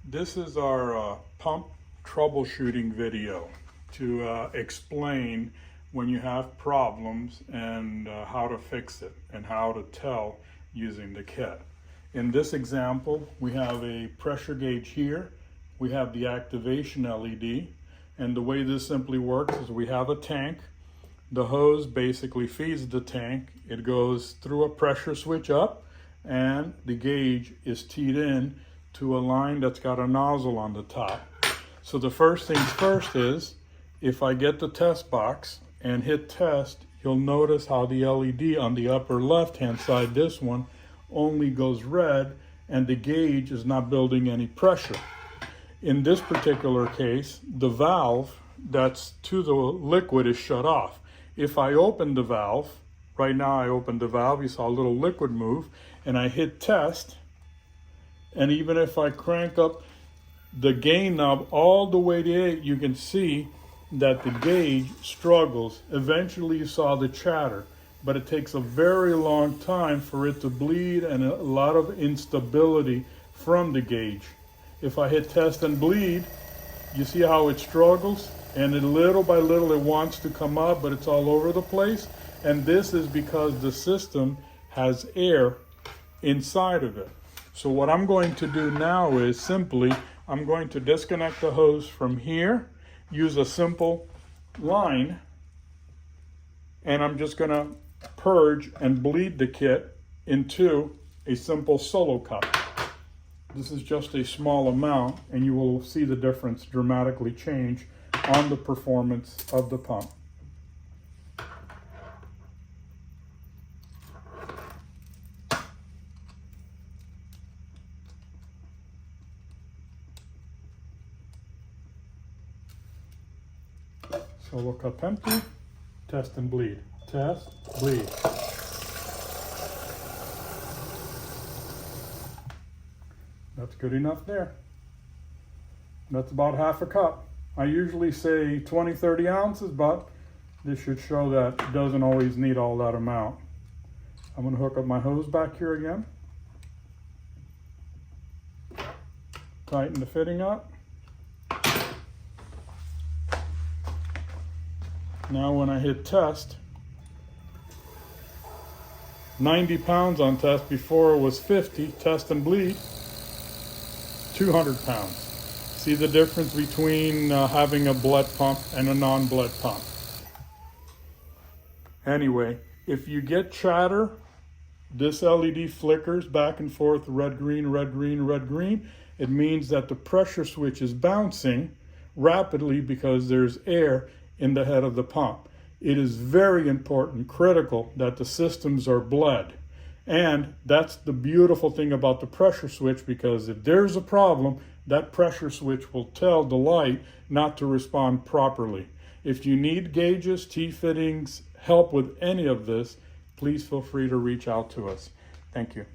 This is our pump troubleshooting video to explain when you have problems and how to fix it and how to tell using the kit. In this example, we have a pressure gauge here. We have the activation LED, and the way this simply works is we have a tank. The hose basically feeds the tank. It goes through a pressure switch up, and the gauge is teed in to a line that's got a nozzle on the top. So the first things first is, if I get the test box and hit test, you'll notice how the LED on the upper left hand side, this one, only goes red and the gauge is not building any pressure. In this particular case, the valve that's to the liquid is shut off. If I open the valve, right now I opened the valve, you saw a little liquid move, and I hit test, and even if I crank up the gain knob all the way to 8, you can see that the gauge struggles. Eventually you saw the chatter, but it takes a very long time for it to bleed and a lot of instability from the gauge. If I hit test and bleed, you see how it struggles, and little by little it wants to come up, but it's all over the place. And this is because the system has air inside of it. So what I'm going to do now is simply, I'm going to disconnect the hose from here, use a simple line, and I'm just going to purge and bleed the kit into a simple solo cup. This is just a small amount, and you will see the difference dramatically change on the performance of the pump. Solo cup empty, test and bleed, test, bleed. That's good enough there. That's about half a cup. I usually say 20-30 ounces, but this should show that it doesn't always need all that amount. I'm going to hook up my hose back here again. Tighten the fitting up. Now when I hit test, 90 pounds on test, before it was 50, test and bleed, 200 pounds. See the difference between having a bled pump and a non-bled pump. Anyway, if you get chatter, this LED flickers back and forth, red, green, red, green, red, green. It means that the pressure switch is bouncing rapidly because there's air in the head of the pump. It is very important, critical, that the systems are bled. And that's the beautiful thing about the pressure switch, because if there's a problem, that pressure switch will tell the light not to respond properly. If you need gauges, T-fittings, help with any of this, please feel free to reach out to us. Thank you.